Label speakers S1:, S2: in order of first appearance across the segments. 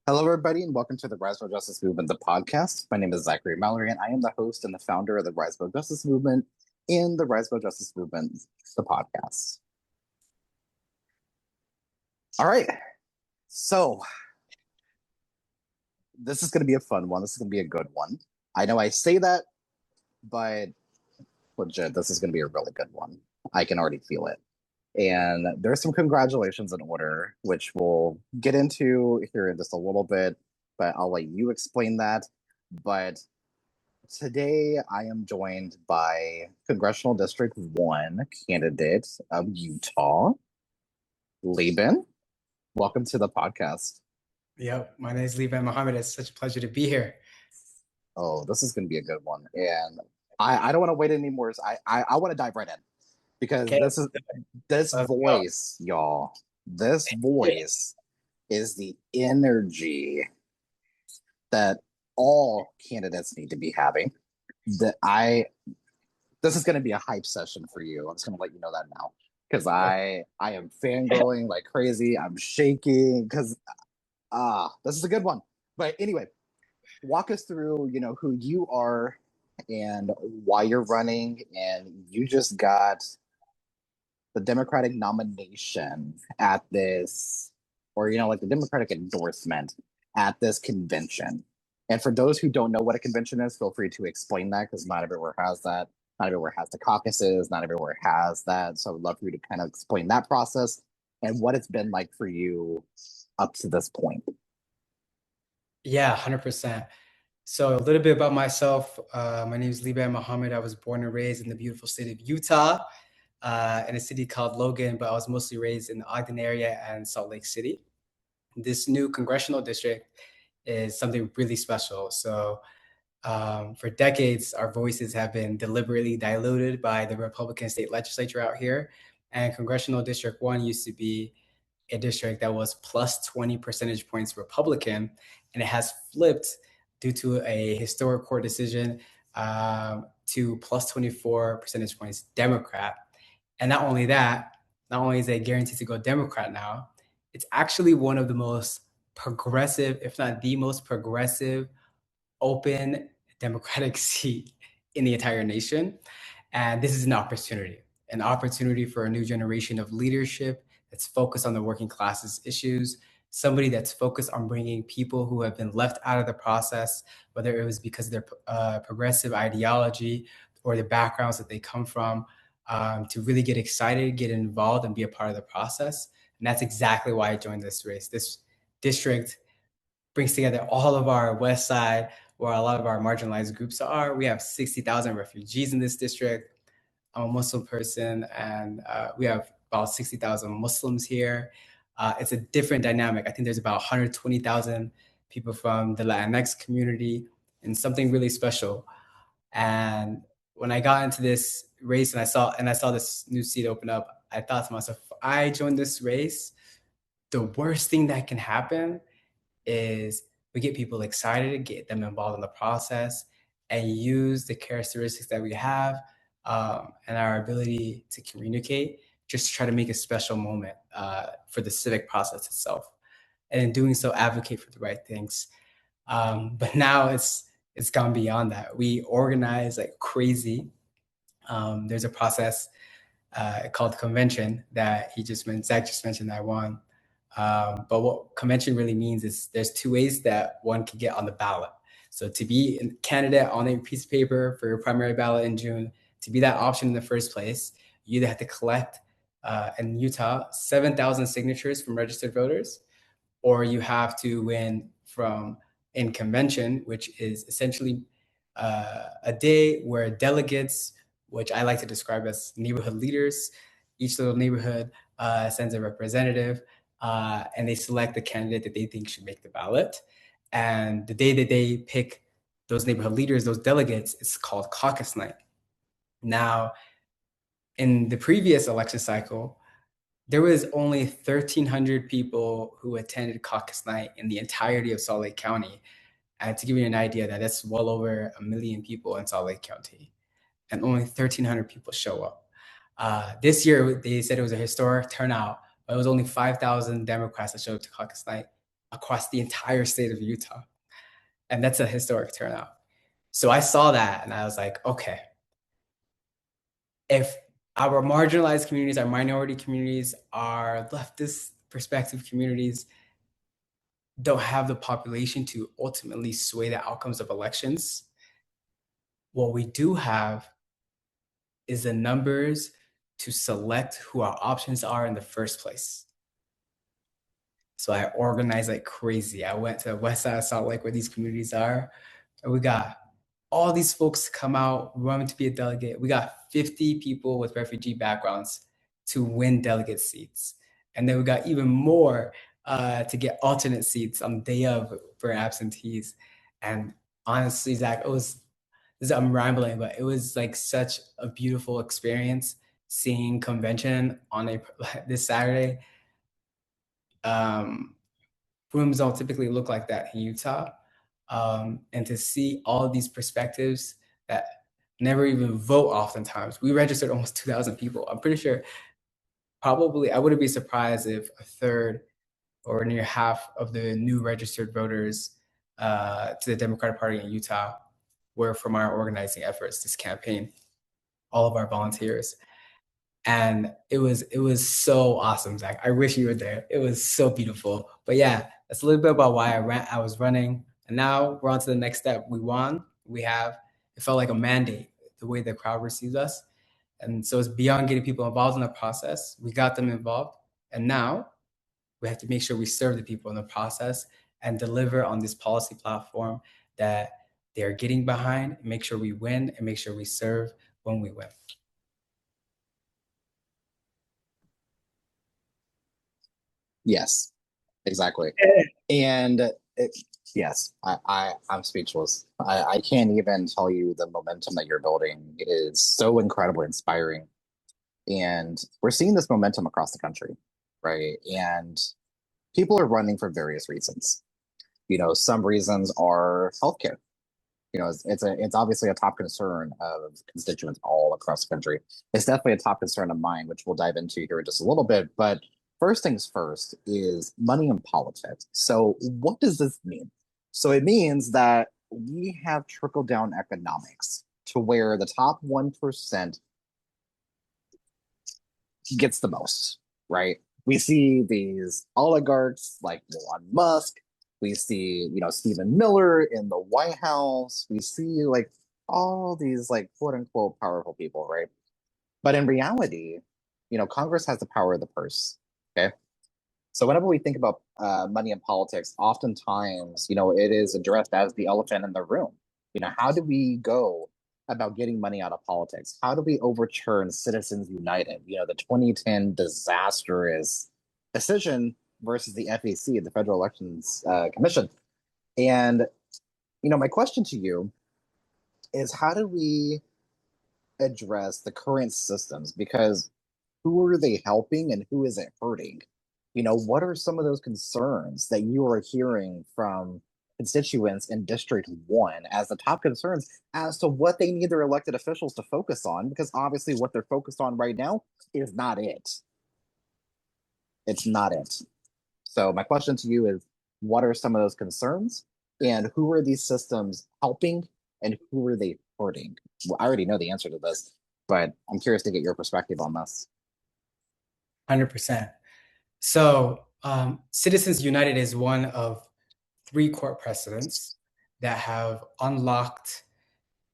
S1: Hello, everybody, and welcome to the Rise for Justice Movement, the podcast. My name is Zachary Mallory, and I am the host and the founder of the Rise for Justice Movement in the Rise for Justice Movement, the podcast. All right, so this is going to be a fun one. This is going to be a good one. I know I say that, but legit, this is going to be a really good one. I can already feel it. And there's some congratulations in order, which we'll get into here in just a little bit, but I'll let you explain that. But today I am joined by Congressional District 1 candidate of Utah, Liban. Welcome to the podcast.
S2: Yep, my name is Liban Mohamed. It's such a pleasure to be here.
S1: Oh, this is going to be a good one. And I don't want to wait anymore. I want to dive right in because
S2: Okay.
S1: this voice, y'all, this voice is the energy that all candidates need to be having. This is going to be a hype session for you. I'm just going to let you know that now because I am fangirling like crazy. I'm shaking because this is a good one. But anyway, walk us through, who you are and why you're running, and you just got the Democratic nomination at this, or like the Democratic endorsement at this convention. And for those who don't know what a convention is, feel free to explain that because not everywhere has that. Not everywhere has the caucuses. Not everywhere has that. So I would love for you to kind of explain that process and what it's been like for you up to this point.
S2: Yeah, 100%. So a little bit about myself. My name is Liban Mohamed. I was born and raised in the beautiful state of Utah, in a city called Logan, but I was mostly raised in the Ogden area and Salt Lake City. This new congressional district is something really special. So for decades, our voices have been deliberately diluted by the Republican state legislature out here. And Congressional District 1 used to be a district that was plus 20 percentage points Republican, and it has flipped due to a historic court decision to plus 24 percentage points Democrat. And not only that, not only is it guaranteed to go Democrat now, it's actually one of the most progressive, if not the most progressive, open Democratic seat in the entire nation. And this is an opportunity for a new generation of leadership that's focused on the working classes issues, somebody that's focused on bringing people who have been left out of the process, whether it was because of their progressive ideology or the backgrounds that they come from, to really get excited, get involved, and be a part of the process. And that's exactly why I joined this race. This district brings together all of our West Side, where a lot of our marginalized groups are. We have 60,000 refugees in this district. I'm a Muslim person, and we have about 60,000 Muslims here. It's a different dynamic. I think there's about 120,000 people from the Latinx community, and something really special. And when I got into this race and I saw this new seat open up, I thought to myself, if I join this race, the worst thing that can happen is we get people excited, get them involved in the process, and use the characteristics that we have, and our ability to communicate, just to try to make a special moment for the civic process itself. And in doing so, advocate for the right things. But now it's gone beyond that. We organize like crazy. There's a process called convention that Zach just mentioned that I won. But what convention really means is there's two ways that one can get on the ballot. So to be a candidate on a piece of paper for your primary ballot in June, to be that option in the first place, you either have to collect in Utah 7,000 signatures from registered voters, or you have to win from in convention, which is essentially a day where delegates, which I like to describe as neighborhood leaders, each little neighborhood sends a representative, and they select the candidate that they think should make the ballot. And the day that they pick those neighborhood leaders, those delegates, it's called caucus night. Now, in the previous election cycle, there was only 1,300 people who attended caucus night in the entirety of Salt Lake County. And to give you an idea, that's well over 1 million people in Salt Lake County, and only 1,300 people show up. This year, they said it was a historic turnout, but it was only 5,000 Democrats that showed up to caucus night. across the entire state of Utah. And that's a historic turnout. So I saw that and I was like, okay, if our marginalized communities, our minority communities, our leftist perspective communities don't have the population to ultimately sway the outcomes of elections, what we do have is the numbers to select who our options are in the first place. So I organized like crazy. I went to the west side of Salt Lake where these communities are, and we got all these folks come out wanting to be a delegate. We got 50 people with refugee backgrounds to win delegate seats. And then we got even more to get alternate seats on the day of for absentees. And honestly, Zach, I'm rambling, but it was like such a beautiful experience seeing convention on this Saturday. Rooms don't typically look like that in Utah. And to see all of these perspectives that never even vote oftentimes. We registered almost 2,000 people. I'm pretty sure probably I wouldn't be surprised if a third or near half of the new registered voters to the Democratic Party in Utah were from our organizing efforts this campaign, all of our volunteers. And it was so awesome, Zach. I wish you were there. It was so beautiful. But yeah, that's a little bit about why I was running. And now we're on to the next step. We won. It felt like a mandate, the way the crowd receives us. And so it's beyond getting people involved in the process. We got them involved. And now we have to make sure we serve the people in the process and deliver on this policy platform that they're getting behind, make sure we win, and make sure we serve when we win.
S1: Yes, exactly. And yes, I'm speechless. I can't even tell you the momentum that you're building. It is so incredibly inspiring. And we're seeing this momentum across the country, right? And people are running for various reasons. Some reasons are healthcare. It's obviously a top concern of constituents all across the country. It's definitely a top concern of mine, which we'll dive into here in just a little bit. But first things first is money in politics. So what does this mean? So it means that we have trickle down economics to where the top 1% gets the most, right? We see these oligarchs like Elon Musk. We see, Stephen Miller in the White House. We see like all these like quote unquote powerful people, right? But in reality, Congress has the power of the purse. Okay. So whenever we think about money in politics, oftentimes, it is addressed as the elephant in the room. How do we go about getting money out of politics? How do we overturn Citizens United? The 2010 disastrous decision versus the FEC, the Federal Elections Commission. And, my question to you is how do we address the current systems? Because who are they helping and who is it hurting? What are some of those concerns that you are hearing from constituents in District 1 as the top concerns as to what they need their elected officials to focus on? Because obviously, what they're focused on right now is not it. It's not it. So, my question to you is what are some of those concerns? And who are these systems helping and who are they hurting? Well, I already know the answer to this, but I'm curious to get your perspective on this.
S2: 100%. So, Citizens United is one of 3 court precedents that have unlocked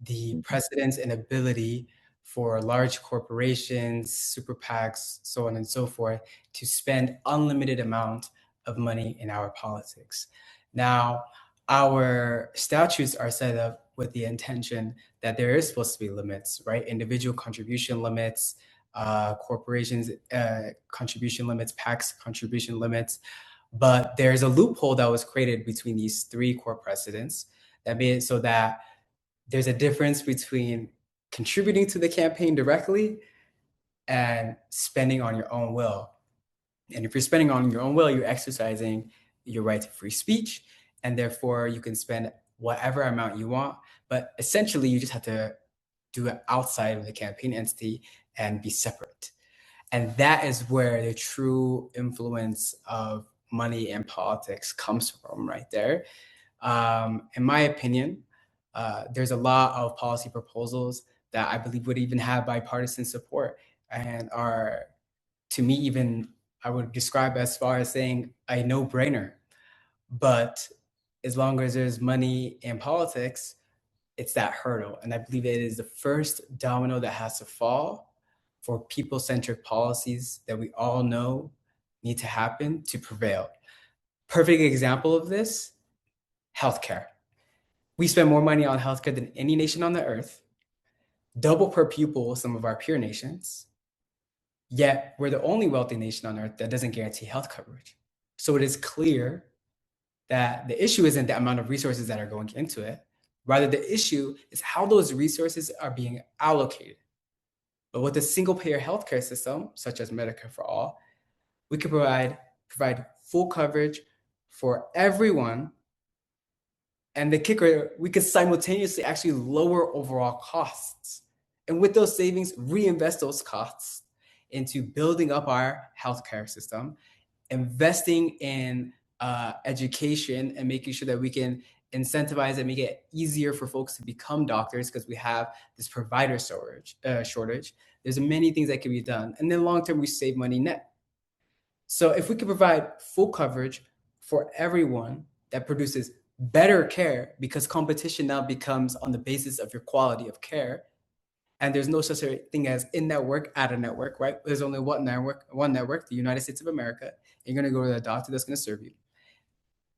S2: the precedent's inability for large corporations, super PACs, so on and so forth, to spend unlimited amount of money in our politics. Now, our statutes are set up with the intention that there is supposed to be limits, right? Individual contribution limits, corporations contribution limits, PACs contribution limits. But there's a loophole that was created between these 3 core precedents that made it so that there's a difference between contributing to the campaign directly and spending on your own will. And if you're spending on your own will, you're exercising your right to free speech, and therefore you can spend whatever amount you want. But essentially, you just have to do it outside of the campaign entity and be separate. And that is where the true influence of money and politics comes from right there. In my opinion, there's a lot of policy proposals that I believe would even have bipartisan support and are, to me, even I would describe as far as saying a no-brainer. But as long as there's money in politics, it's that hurdle. And I believe it is the first domino that has to fall for people-centric policies that we all know need to happen to prevail. Perfect example of this, healthcare. We spend more money on healthcare than any nation on the earth, double per pupil some of our peer nations, yet we're the only wealthy nation on earth that doesn't guarantee health coverage. So it is clear that the issue isn't the amount of resources that are going into it. Rather, the issue is how those resources are being allocated. But with a single-payer healthcare system, such as Medicare for All, we could provide full coverage for everyone. And the kicker, we could simultaneously actually lower overall costs. And with those savings, reinvest those costs into building up our healthcare system, investing in education, and making sure that we can incentivize and make it easier for folks to become doctors because we have this provider shortage. There's many things that can be done. And then long term, we save money net. So if we could provide full coverage for everyone that produces better care, because competition now becomes on the basis of your quality of care, and there's no such thing as in-network, out-of-network, right? There's only one network, the United States of America. You're going to go to the doctor that's going to serve you.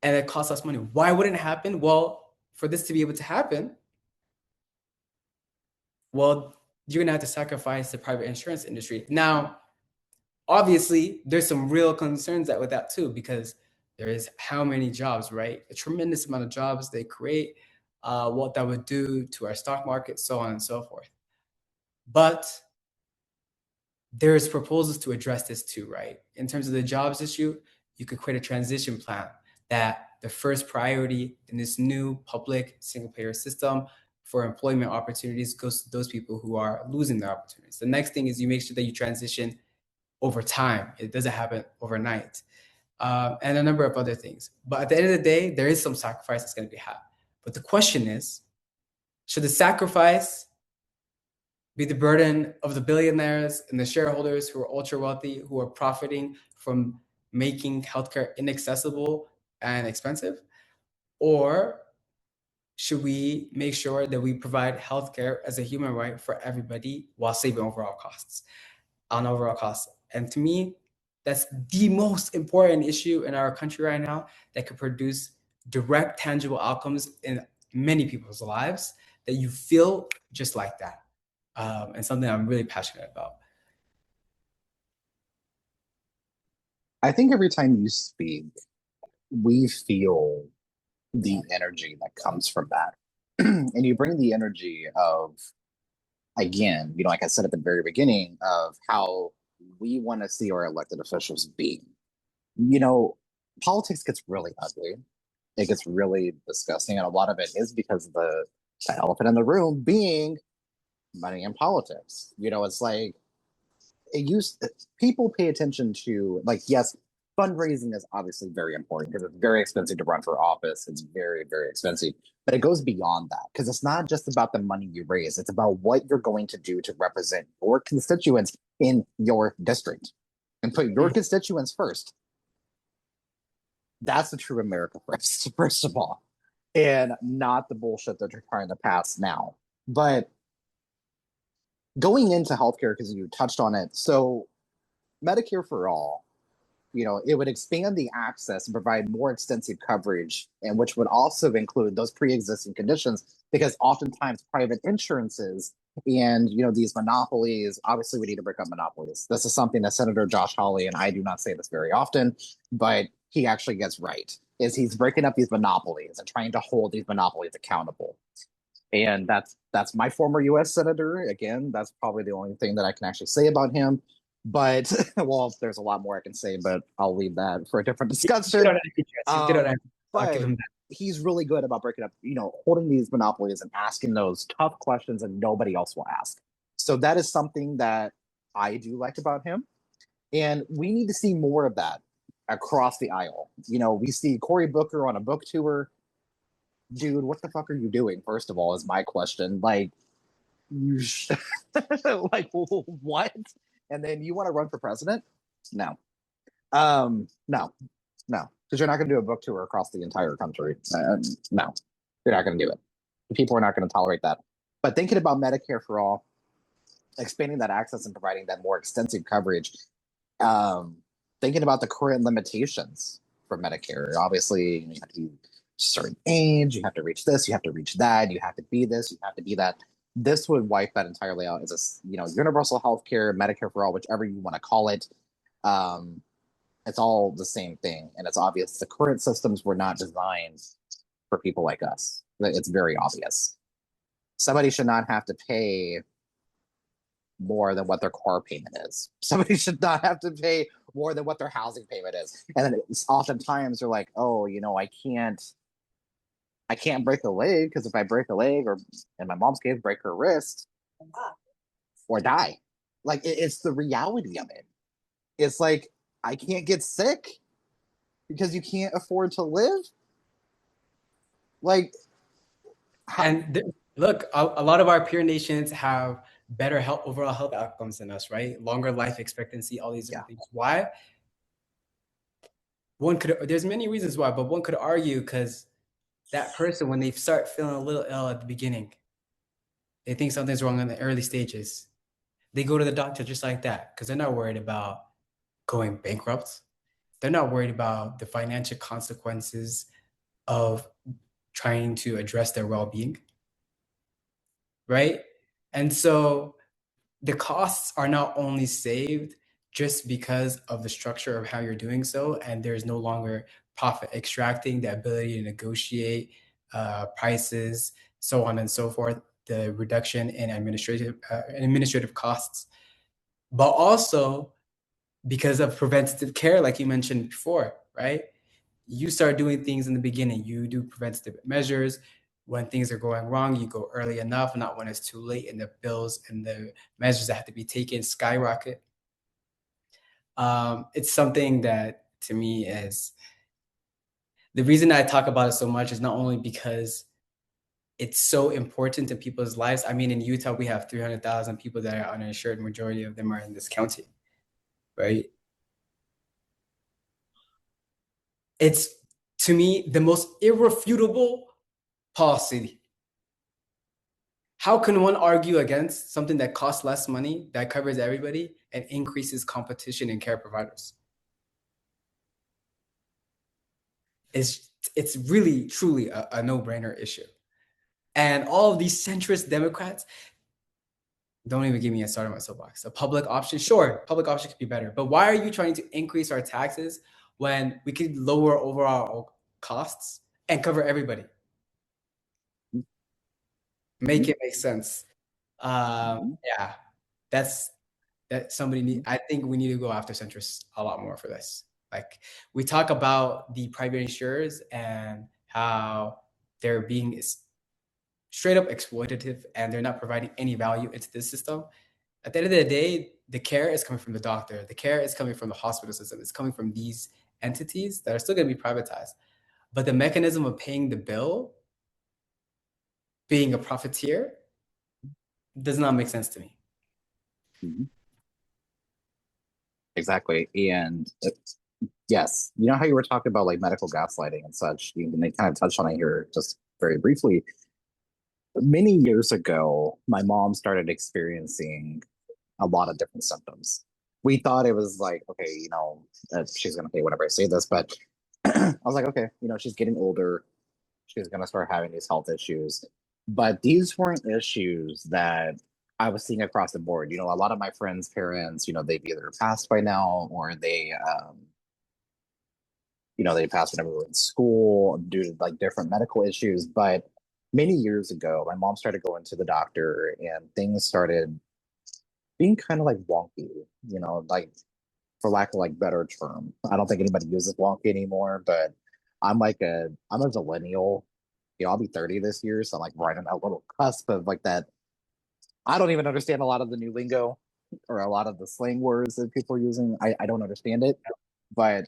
S2: And it costs us money. Why wouldn't it happen? Well, for this to be able to happen, well, you're going to have to sacrifice the private insurance industry. Now, obviously, there's some real concerns with that too, because there is how many jobs, right? A tremendous amount of jobs they create, what that would do to our stock market, so on and so forth. But there's proposals to address this too, right? In terms of the jobs issue, you could create a transition plan that the first priority in this new public single-payer system for employment opportunities goes to those people who are losing their opportunities. The next thing is you make sure that you transition over time. It doesn't happen overnight. And a number of other things. But at the end of the day, there is some sacrifice that's going to be had. But the question is, should the sacrifice be the burden of the billionaires and the shareholders who are ultra wealthy, who are profiting from making healthcare inaccessible and expensive? Or should we make sure that we provide healthcare as a human right for everybody while saving overall costs? And to me, that's the most important issue in our country right now that could produce direct, tangible outcomes in many people's lives that you feel just like that. And something I'm really passionate about.
S1: I think every time you speak, we feel the energy that comes from that. And you bring the energy of, again, like I said at the very beginning, of how we want to see our elected officials be. Politics gets really ugly. It gets really disgusting. And a lot of it is because the elephant in the room being money in politics. It's like people pay attention to, like, yes, fundraising is obviously very important because it's very expensive to run for office. It's very, very expensive, but it goes beyond that because it's not just about the money you raise. It's about what you're going to do to represent your constituents in your district and put your constituents first. That's the true America first of all, and not the bullshit that you're trying to pass now. But going into healthcare, because you touched on it, so Medicare for All, it would expand the access and provide more extensive coverage, and which would also include those pre-existing conditions, because oftentimes private insurances and these monopolies, obviously we need to break up monopolies. This is something that Senator Josh Hawley, and I do not say this very often, but he actually gets right, is he's breaking up these monopolies and trying to hold these monopolies accountable. And that's my former U.S. Senator. Again, that's probably the only thing that I can actually say about him. But, well, there's a lot more I can say, but I'll leave that for a different discussion. But he's really good about breaking up, holding these monopolies and asking those tough questions that nobody else will ask. So that is something that I do like about him. And we need to see more of that across the aisle. We see Cory Booker on a book tour. Dude, what the fuck are you doing? First of all, is my question. Like, you like what? And then you want to run for president? No. No, no, because you're not going to do a book tour across the entire country. No, you're not going to do it. People are not going to tolerate that. But thinking about Medicare for all, expanding that access and providing that more extensive coverage, thinking about the current limitations for Medicare. Obviously, you have to be a certain age, you have to reach this, you have to reach that, you have to be this, you have to be that. This would wipe that entirely out as universal health care, Medicare for all, whichever you want to call it. It's all the same thing. And it's obvious the current systems were not designed for people like us. It's very obvious. Somebody should not have to pay more than what their car payment is. Somebody should not have to pay more than what their housing payment is. And then oftentimes they're like, oh, I can't break a leg because if I break a leg, or in my mom's case, break her wrist or die. Like it's the reality of it. It's like I can't get sick because you can't afford to live. Like,
S2: look, a lot of our peer nations have better overall health outcomes than us, right? Longer life expectancy, all these different things. Why? There's many reasons why, but one could argue because that person, when they start feeling a little ill at the beginning, they think something's wrong in the early stages. They go to the doctor just like that because they're not worried about going bankrupt. They're not worried about the financial consequences of trying to address their well-being, right? And so the costs are not only saved just because of the structure of how you're doing so, and there's no longer profit extracting, the ability to negotiate prices, so on and so forth, the reduction in administrative costs, but also because of preventative care, like you mentioned before, right? You start doing things in the beginning. You do preventative measures. When things are going wrong, you go early enough, not when it's too late, and the bills and the measures that have to be taken skyrocket. It's something that, to me, is the reason I talk about it so much is not only because it's so important to people's lives. I mean, in Utah, we have 300,000 people that are uninsured. Majority of them are in this county, right? It's, to me, the most irrefutable policy. How can one argue against something that costs less money, that covers everybody, and increases competition in care providers? It's really, truly a no-brainer issue. And all of these centrist Democrats, don't even give me a start on my soapbox. A public option, sure, public option could be better. But why are you trying to increase our taxes when we could lower overall costs and cover everybody? Make it make sense. Yeah, that somebody need. I think we need to go after centrists a lot more for this. Like, we talk about the private insurers and how they're being straight up exploitative and they're not providing any value into this system. At the end of the day, the care is coming from the doctor. The care is coming from the hospital system. It's coming from these entities that are still going to be privatized. But the mechanism of paying the bill, being a profiteer, does not make sense to me.
S1: Exactly. And yes, you know how you were talking about like medical gaslighting and such, and they kind of touched on it here just very briefly. Many years ago, my mom started experiencing a lot of different symptoms. We thought it was like, okay, she's going to pay whenever I say this, but I was like, okay, she's getting older. She's going to start having these health issues. But these weren't issues that I was seeing across the board. A lot of my friends' parents, they've either passed by now or they passed whenever we were in school due to like different medical issues. But many years ago, my mom started going to the doctor and things started being kind of like wonky, like for lack of like better term. I don't think anybody uses wonky anymore, but I'm a millennial. I'll be 30 this year, so I'm like right on that little cusp of like that. I don't even understand a lot of the new lingo or a lot of the slang words that people are using. I don't understand it, but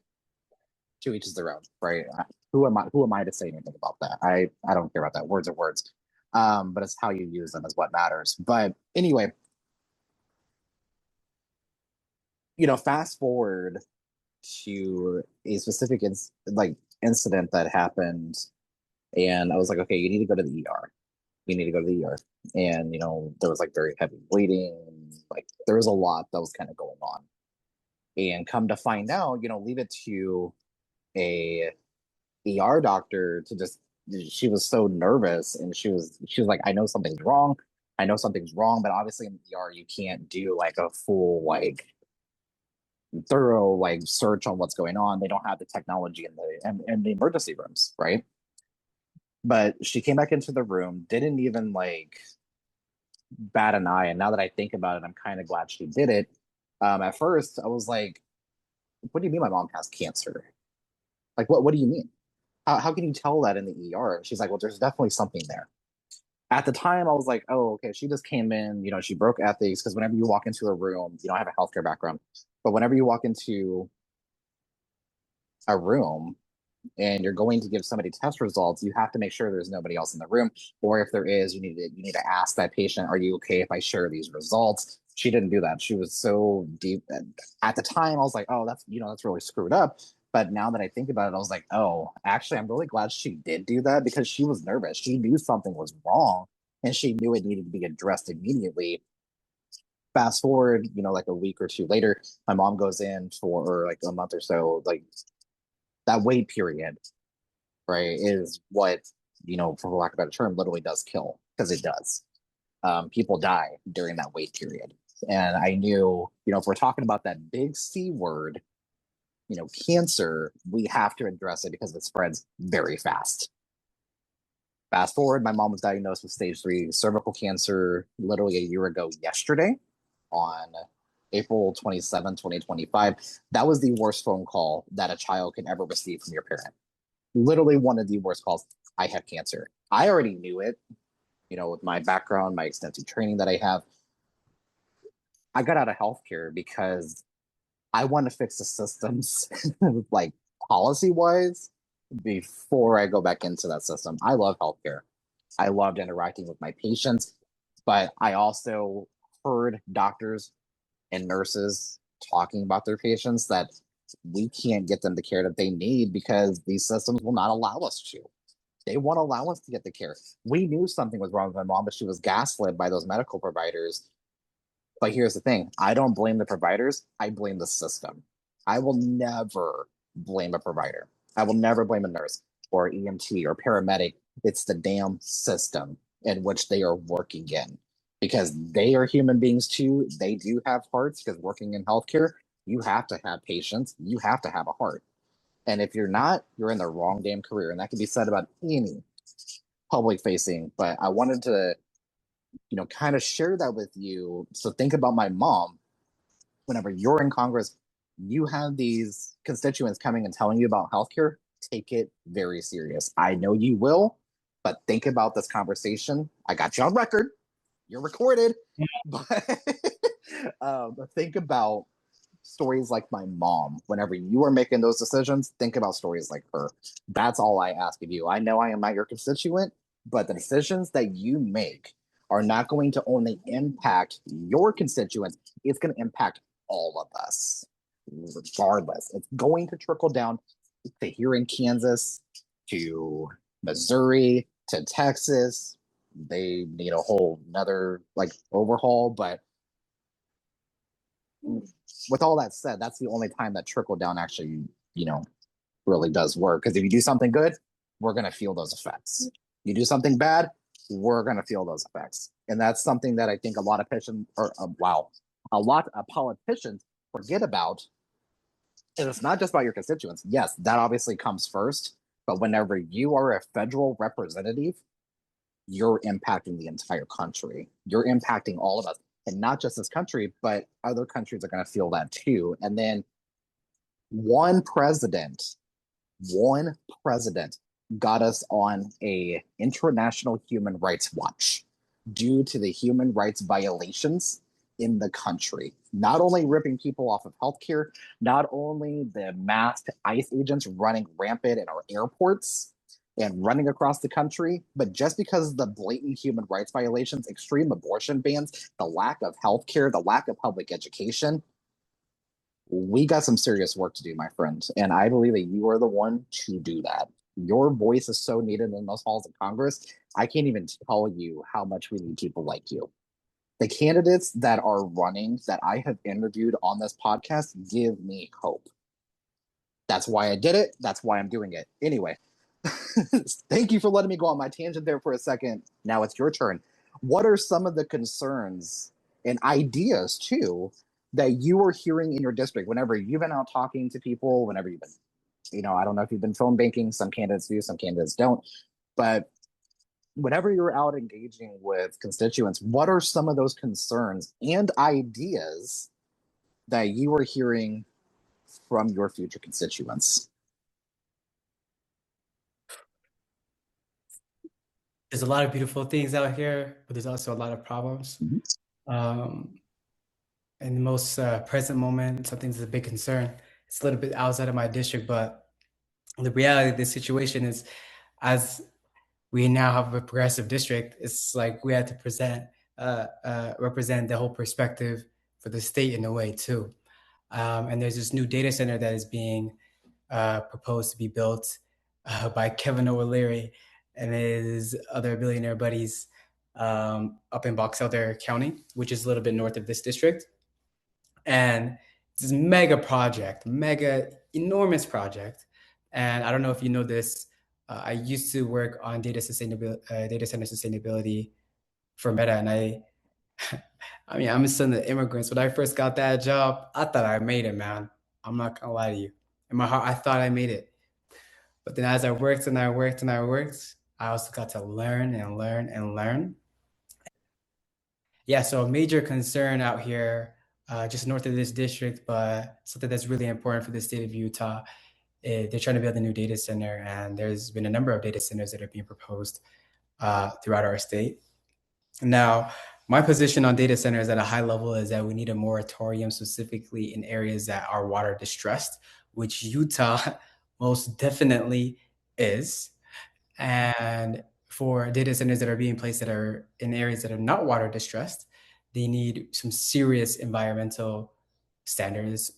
S1: To each is their own, right? Who am I to say anything about that? I don't care about that. Words are words. But it's how you use them is what matters. But anyway, fast forward to a specific incident that happened, and I was like, okay, you need to go to the ER. You need to go to the ER. And there was like very heavy bleeding, like there was a lot that was kind of going on. And come to find out, leave it to a ER doctor to just she was so nervous, and she was like, I know something's wrong. I know something's wrong, but obviously in the ER you can't do like a full like thorough like search on what's going on. They don't have the technology in the emergency rooms, right? But she came back into the room, didn't even like bat an eye. And now that I think about it, I'm kind of glad she did it. At first, I was like, "What do you mean my mom has cancer? Like, what do you mean? How can you tell that in the ER?" And she's like, "Well, there's definitely something there." At the time, I was like, "Oh, okay." She just came in, she broke ethics because whenever you walk into a room, I have a healthcare background, but whenever you walk into a room and you're going to give somebody test results, you have to make sure there's nobody else in the room. Or if there is, you need to ask that patient, "Are you okay if I share these results?" She didn't do that. She was so deep. At the time, I was like, "Oh, that's really screwed up." But now that I think about it, I was like, "Oh, actually, I'm really glad she did do that because she was nervous. She knew something was wrong, and she knew it needed to be addressed immediately." Fast forward, like a week or two later, my mom goes in for like a month or so, like that wait period, right, is what, for lack of a better term, literally does kill, because it does. People die during that wait period. And I knew, if we're talking about that big C word, cancer, we have to address it because it spreads very fast. Fast forward, my mom was diagnosed with stage 3 cervical cancer literally a year ago yesterday on April 27, 2025. That was the worst phone call that a child can ever receive from your parent. Literally one of the worst calls. "I have cancer." I already knew it, with my background, my extensive training that I have. I got out of healthcare because I want to fix the systems, like policy wise, before I go back into that system. I love healthcare. I loved interacting with my patients, but I also heard doctors and nurses talking about their patients that we can't get them the care that they need because these systems will not allow us to. They won't allow us to get the care. We knew something was wrong with my mom, but she was gaslit by those medical providers. But here's the thing: I don't blame the providers, I blame the system. I will never blame a provider. I will never blame a nurse or EMT or paramedic. It's the damn system in which they are working in, because they are human beings too. They do have hearts, because working in healthcare, you have to have patience, you have to have a heart. And if you're not, you're in the wrong damn career. And that can be said about any public facing. But I wanted to, kind of share that with you. So think about my mom. Whenever you're in Congress, you have these constituents coming and telling you about healthcare. Take it very serious. I know you will, but think about this conversation. I got you on record. You're recorded. But think about stories like my mom. Whenever you are making those decisions, think about stories like her. That's all I ask of you. I know I am not your constituent, but the decisions that you make are not going to only impact your constituents, it's going to impact all of us, regardless. It's going to trickle down to here in Kansas, to Missouri, to Texas. They need a whole another like overhaul, but with all that said, that's the only time that trickle down actually, really does work. Because if you do something good, we're going to feel those effects. You do something bad, we're going to feel those effects. And that's something that I think a lot of patients, or wow, a lot of politicians forget about. And it's not just about your constituents. Yes, that obviously comes first. But whenever you are a federal representative, you're impacting the entire country. You're impacting all of us. And not just this country, but other countries are going to feel that too. And then one president, one president got us on a international human rights watch due to the human rights violations in the country. Not only ripping people off of healthcare, not only the masked ICE agents running rampant in our airports and running across the country, but just because of the blatant human rights violations, extreme abortion bans, the lack of healthcare, the lack of public education, we got some serious work to do, my friend. And I believe that you are the one to do that. Your voice is so needed in those halls of Congress. I can't even tell you how much we need people like you. The candidates that are running that I have interviewed on this podcast give me hope. That's why I did it. That's why I'm doing it. Anyway, thank you for letting me go on my tangent there for a second. Now it's your turn. What are some of the concerns and ideas, too, that you are hearing in your district whenever you've been out talking to people, whenever you've been, I don't know if you've been phone banking, some candidates do, some candidates don't, but whenever you're out engaging with constituents, what are some of those concerns and ideas that you are hearing from your future constituents?
S2: There's a lot of beautiful things out here, but there's also a lot of problems.
S1: Mhm.
S2: Um, in the most present moment, something's a big concern. It's a little bit outside of my district, but the reality of this situation is, as we now have a progressive district, it's like we had to represent the whole perspective for the state in a way too. And there's this new data center that is being proposed to be built by Kevin O'Leary and his other billionaire buddies up in Box Elder County, which is a little bit north of this district. And it's this mega project, mega enormous project. And I don't know if you know this. I used to work on data center sustainability for Meta, and I mean, I'm a son of immigrants. When I first got that job, I thought I made it, man. I'm not gonna lie to you. In my heart, I thought I made it. But then as I worked and I worked and I worked, I also got to learn and learn and learn. Yeah, so a major concern out here, just north of this district, but something that's really important for the state of Utah. They're trying to build a new data center, and there's been a number of data centers that are being proposed throughout our state. Now, my position on data centers at a high level is that we need a moratorium specifically in areas that are water distressed, which Utah most definitely is. And for data centers that are being placed that are in areas that are not water distressed, they need some serious environmental standards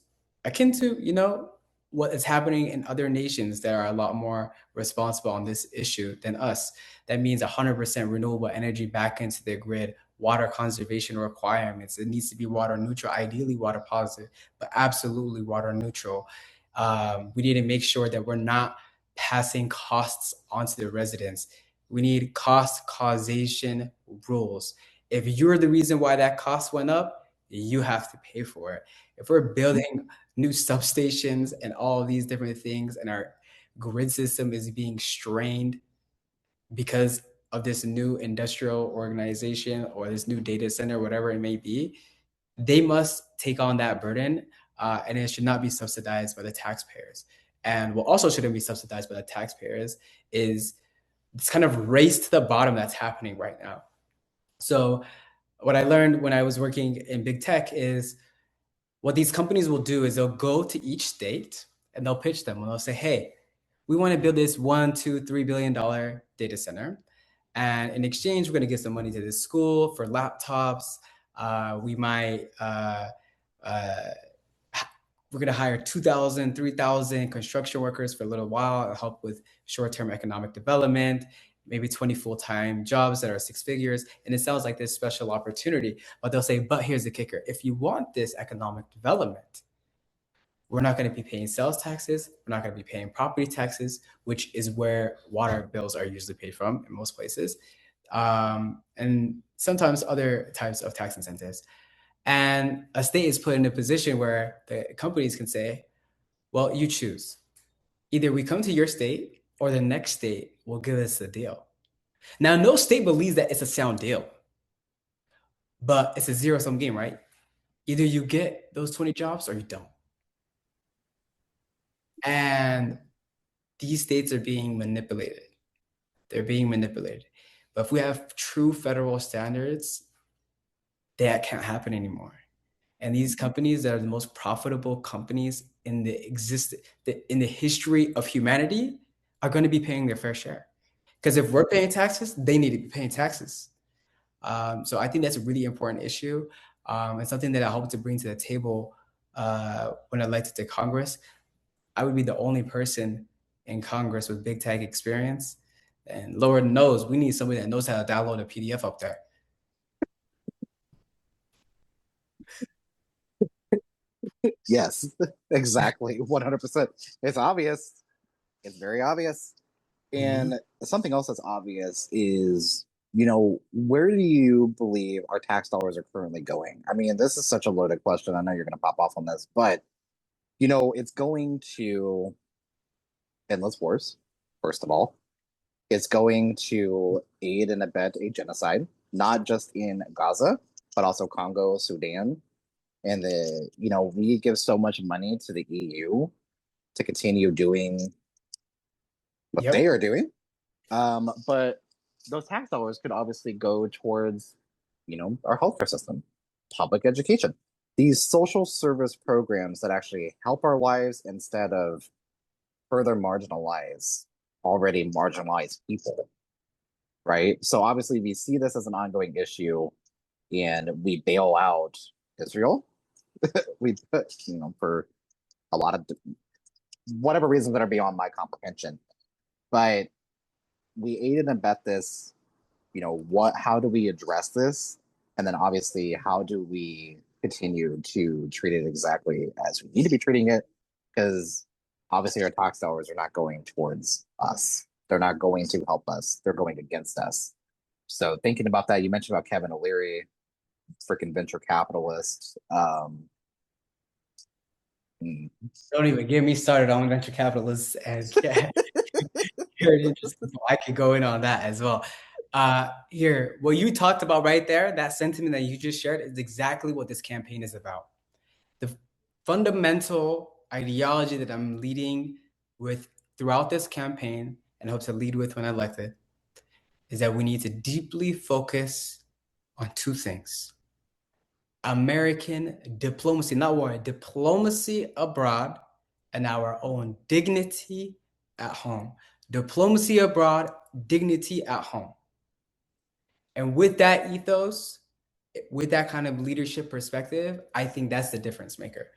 S2: akin to, what is happening in other nations that are a lot more responsible on this issue than us. That means 100% renewable energy back into the grid, water conservation requirements. It needs to be water neutral, ideally water positive, but absolutely water neutral. We need to make sure that we're not passing costs onto the residents. We need cost causation rules. If you're the reason why that cost went up, you have to pay for it. If we're building new substations and all of these different things, and our grid system is being strained because of this new industrial organization or this new data center, whatever it may be, they must take on that burden, and it should not be subsidized by the taxpayers. And what also shouldn't be subsidized by the taxpayers is this kind of race to the bottom that's happening right now. So, what I learned when I was working in big tech is what these companies will do is they'll go to each state and they'll pitch them and they'll say, hey, we want to build this $1, $2, $3 billion data center. And in exchange, we're going to give some money to this school for laptops. We might, we're going to hire 2,000, 3,000 construction workers for a little while and help with short-term economic development, maybe 20 full-time jobs that are six figures. And it sounds like this special opportunity, but they'll say, but here's the kicker. If you want this economic development, we're not going to be paying sales taxes. We're not going to be paying property taxes, which is where water bills are usually paid from in most places. And sometimes other types of tax incentives. And a state is put in a position where the companies can say, well, you choose. Either we come to your state or the next state will give us the deal. Now, no state believes that it's a sound deal, but it's a zero-sum game, right? Either you get those 20 jobs or you don't. And these states are being manipulated. They're being manipulated. But if we have true federal standards, that can't happen anymore. And these companies that are the most profitable companies in the history of humanity are going to be paying their fair share. Because if we're paying taxes, they need to be paying taxes. So I think that's a really important issue, and something that I hope to bring to the table when elected to Congress. I would be the only person in Congress with big tech experience, and Lord knows we need somebody that knows how to download a PDF up there.
S1: Yes, exactly. 100%. It's obvious. It's very obvious.
S2: Mhm.
S1: And something else that's obvious is, where do you believe our tax dollars are currently going? I mean, this is such a loaded question. I know you're going to pop off on this, but, it's going to endless wars, first of all. It's going to aid and abet a genocide, not just in Gaza, but also Congo, Sudan. And we give so much money to the EU to continue doing what they
S2: Yep.
S1: are doing. But those tax dollars could obviously go towards, our healthcare system, public education, these social service programs that actually help our lives instead of further marginalize already marginalized people, right? So obviously we see this as an ongoing issue and we bail out Israel. We put, for a lot of whatever reasons that are beyond my comprehension. But we aid and abet this. How do we address this? And then obviously, how do we continue to treat it exactly as we need to be treating it? Because obviously, our tax dollars are not going towards us. They're not going to help us. They're going against us. So thinking about that, you mentioned about Kevin O'Leary, freaking venture capitalist. Hmm.
S2: Don't even get me started on venture capitalists and very interesting. I could go in on that as well. Here, what you talked about right there, that sentiment that you just shared is exactly what this campaign is about. The fundamental ideology that I'm leading with throughout this campaign and hope to lead with when elected is that we need to deeply focus on two things: American diplomacy, not war, diplomacy abroad, and our own dignity at home. Diplomacy abroad, dignity at home. And with that ethos, with that kind of leadership perspective, I think that's the difference maker.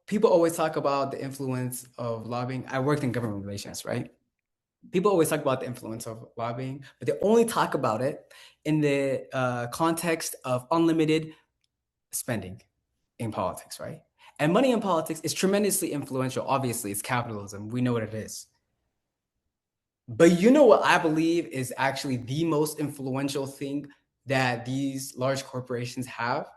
S2: People always talk about the influence of lobbying. I worked in government relations, right? People always talk about the influence of lobbying, but they only talk about it in the context of unlimited spending in politics, right? And money in politics is tremendously influential. Obviously, it's capitalism. We know what it is. But you know what I believe is actually the most influential thing that these large corporations have,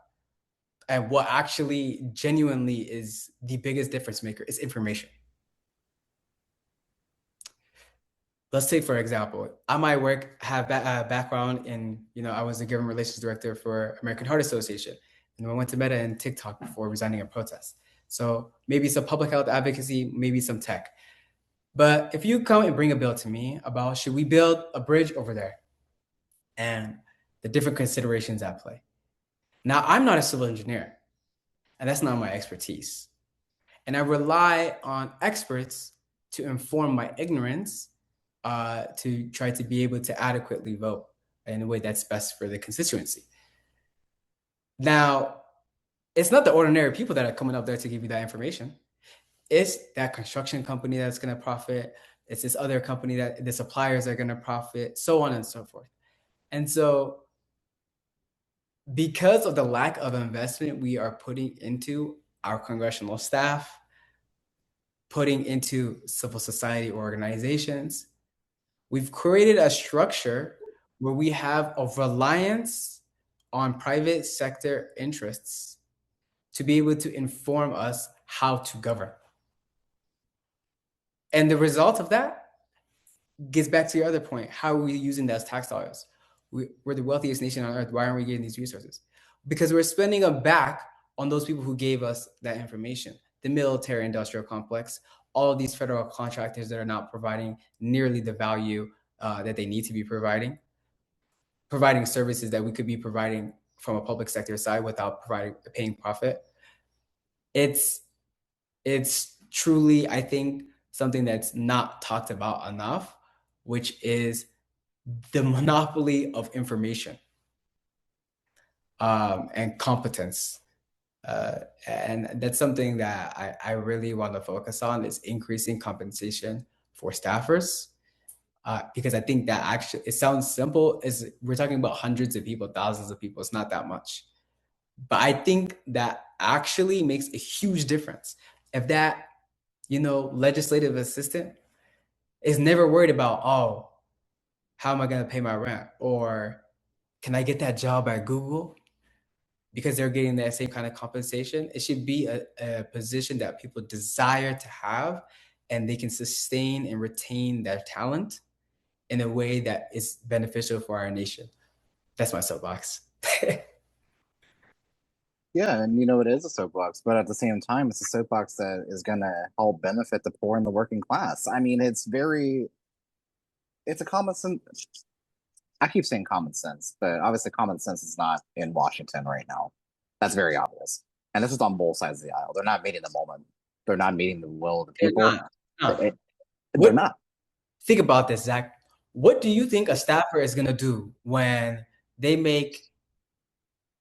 S2: and what actually genuinely is the biggest difference maker is information. Let's take, for example, I might have background in, I was the government relations director for American Heart Association. And I went to Meta and TikTok before resigning in protest. So maybe some public health advocacy, maybe some tech. But if you come and bring a bill to me about should we build a bridge over there and the different considerations at play. Now, I'm not a civil engineer, and that's not my expertise. And I rely on experts to inform my ignorance to try to be able to adequately vote in a way that's best for the constituency. Now, it's not the ordinary people that are coming up there to give you that information. It's that construction company that's going to profit. It's this other company that the suppliers are going to profit, so on and so forth. And so, because of the lack of investment we are putting into our congressional staff, putting into civil society organizations, we've created a structure where we have a reliance on private sector interests to be able to inform us how to govern. And the result of that gets back to your other point. How are we using that as tax dollars? We're the wealthiest nation on earth. Why aren't we getting these resources? Because we're spending them back on those people who gave us that information. The military industrial complex, all of these federal contractors that are not providing nearly the value that they need to be providing. providing services that we could be providing from a public sector side without paying profit. It's truly, I think, something that's not talked about enough, which is the monopoly of information and competence. And that's something that I really want to focus on, is increasing compensation for staffers. Because I think that actually, it sounds simple, is we're talking about hundreds of people, thousands of people. It's not that much. But I think that actually makes a huge difference. If that, legislative assistant is never worried about, oh, how am I going to pay my rent? Or can I get that job at Google? Because they're getting that same kind of compensation. It should be a position that people desire to have, and they can sustain and retain their talent in a way that is beneficial for our nation. That's my soapbox.
S1: Yeah, and it is a soapbox, but at the same time, it's a soapbox that is going to help benefit the poor and the working class. I mean, it's a common sense. I keep saying common sense, but obviously, common sense is not in Washington right now. That's very obvious. And this is on both sides of the aisle. They're not meeting the moment. They're not meeting the will of the
S2: They're
S1: people.
S2: not. No.
S1: They're not.
S2: Think about this, Zach. What do you think a staffer is going to do when they make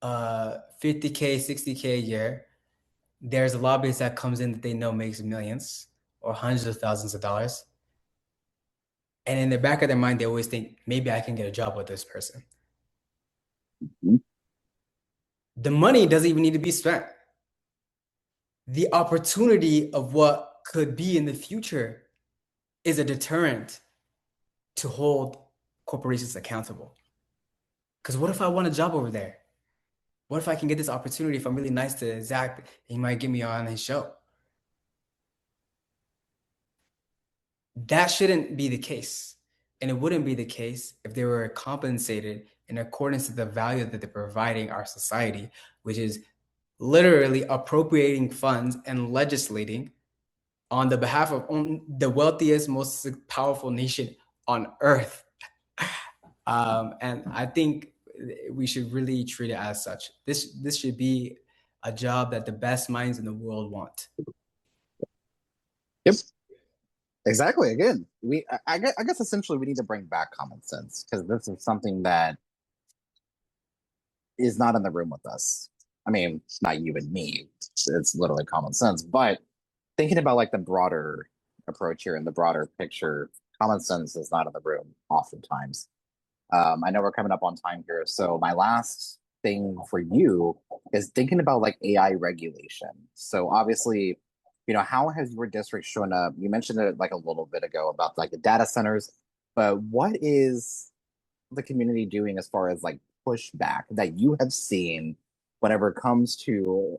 S2: 50K, 60K a year? There's a lobbyist that comes in that they know makes millions or hundreds of thousands of dollars. And in the back of their mind, they always think, maybe I can get a job with this person.
S1: Mm-hmm.
S2: The money doesn't even need to be spent. The opportunity of what could be in the future is a deterrent to hold corporations accountable. Because what if I want a job over there? What if I can get this opportunity if I'm really nice to Zach? He might get me on his show. That shouldn't be the case. And it wouldn't be the case if they were compensated in accordance to the value that they're providing our society, which is literally appropriating funds and legislating on the behalf of the wealthiest, most powerful nation on earth. And I think we should really treat it as such. This should be a job that the best minds in the world want.
S1: Yep. Exactly. Again, I guess essentially we need to bring back common sense, because this is something that is not in the room with us. I mean, not you and me. It's literally common sense. But thinking about like the broader approach here and the broader picture, common sense is not in the room oftentimes. I know we're coming up on time here, so my last thing for you is thinking about like AI regulation. So obviously, how has your district shown up? You mentioned it like a little bit ago about like the data centers, but what is the community doing as far as like pushback that you have seen whenever it comes to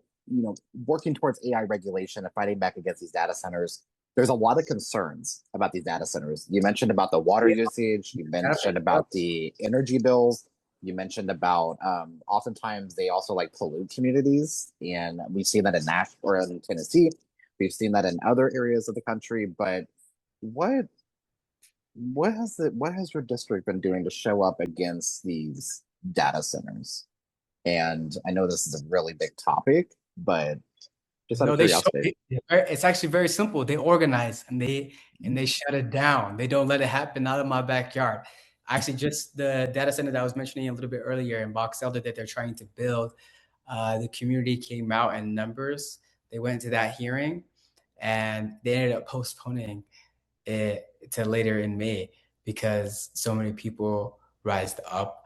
S1: working towards AI regulation and fighting back against these data centers? There's a lot of concerns about these data centers. You mentioned about the water usage. You mentioned about the energy bills. You mentioned about oftentimes they also like pollute communities, and we've seen that in Nashville or in Tennessee. We've seen that in other areas of the country. But what what has your district been doing to show up against these data centers? And I know this is a really big topic, but just out of curiosity.
S2: It's actually very simple. They organize and they shut it down. They don't let it happen out of my backyard. Actually, just the data center that I was mentioning a little bit earlier in Box Elder that they're trying to build, the community came out in numbers. They went to that hearing and they ended up postponing it to later in May because so many people rised up.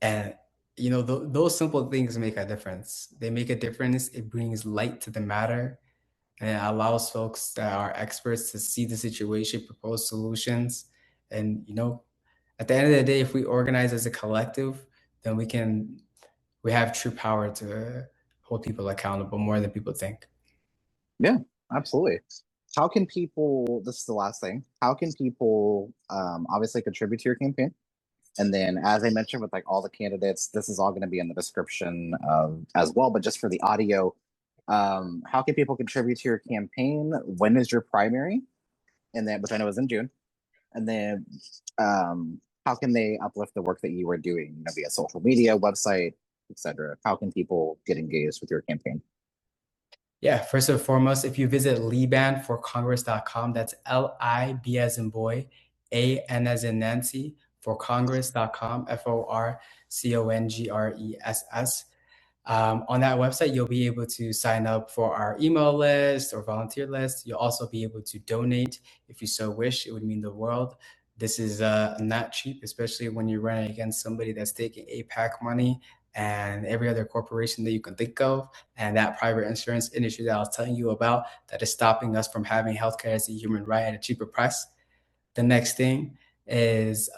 S2: And those simple things make a difference. They make a difference. It brings light to the matter, and it allows folks that are experts to see the situation, propose solutions. And at the end of the day, if we organize as a collective, then we have true power to hold people accountable more than people think.
S1: Yeah, absolutely. How can people, this is the last thing, how can people obviously contribute to your campaign? And then, as I mentioned, with like all the candidates, this is all going to be in the description as well. But just for the audio, how can people contribute to your campaign? When is your primary? And then, which I know is in June. And then, how can they uplift the work that you are doing, via social media, website, etc.? How can people get engaged with your campaign?
S2: Yeah, first and foremost, if you visit libanforcongress.com, that's Lib as in boy, AN as in Nancy, for congress.com, FORCONGRESS. On that website, you'll be able to sign up for our email list or volunteer list. You'll also be able to donate if you so wish. It would mean the world. This is not cheap, especially when you're running against somebody that's taking APAC money and every other corporation that you can think of, and that private insurance industry that I was telling you about that is stopping us from having healthcare as a human right at a cheaper price. The next thing is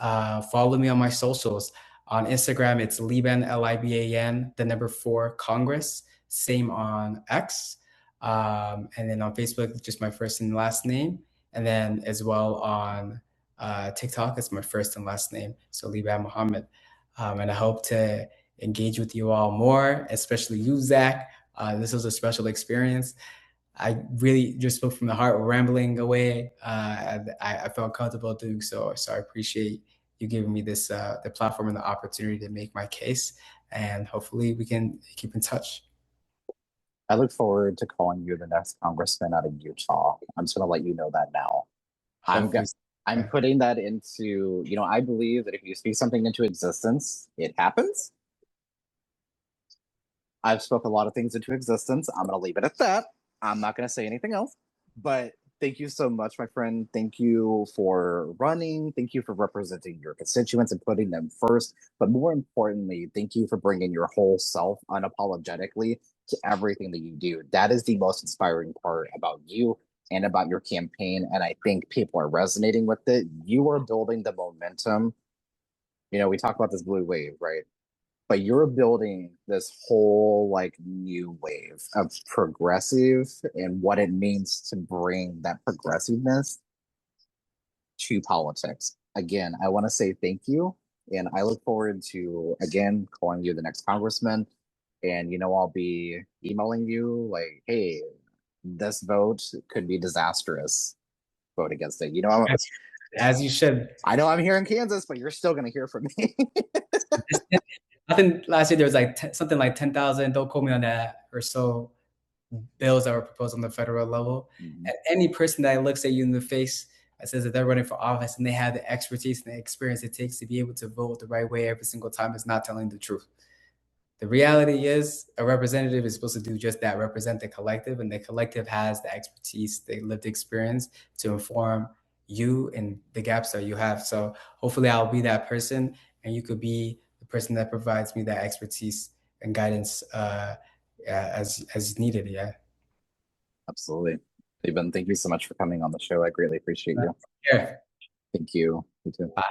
S2: follow me on my socials. On Instagram, it's Liban, Liban, the number 4 Congress. Same on X. And then on Facebook, just my first and last name. And then as well on TikTok, it's my first and last name. So Liban Mohamed. And I hope to engage with you all more, especially you, Zach. This was a special experience. I really just spoke from the heart, rambling away. I felt comfortable doing so. So I appreciate you giving me this the platform and the opportunity to make my case. And hopefully we can keep in touch.
S1: I look forward to calling you the next congressman out of Utah. I'm just going to let you know that now.
S2: Hopefully,
S1: I'm putting that into, I believe that if you speak something into existence, it happens. I've spoke a lot of things into existence. I'm going to leave it at that. I'm not going to say anything else. But thank you so much, my friend. Thank you for running. Thank you for representing your constituents and putting them first. But more importantly, thank you for bringing your whole self unapologetically to everything that you do. That is the most inspiring part about you and about your campaign. And I think people are resonating with it. You are building the momentum. We talk about this blue wave, right? But you're building this whole new wave of progressive and what it means to bring that progressiveness to politics. Again, I want to say thank you. And I look forward to, again, calling you the next congressman. And, I'll be emailing you like, hey, this vote could be disastrous. Vote against it.
S2: as you should.
S1: I know I'm here in Kansas, but you're still going to hear from me.
S2: I think last year there was something like 10,000, don't quote me on that, or so bills that were proposed on the federal level.
S1: Mhm.
S2: And any person that looks at you in the face that says that they're running for office and they have the expertise and the experience it takes to be able to vote the right way every single time is not telling the truth. The reality is a representative is supposed to do just that, represent the collective, and the collective has the expertise, the lived experience to inform you and the gaps that you have. So hopefully I'll be that person and you could be the person that provides me that expertise and guidance as needed. Yeah.
S1: Absolutely. Liban, thank you so much for coming on the show. I greatly appreciate you.
S2: Yeah.
S1: Thank you. You too.
S2: Bye.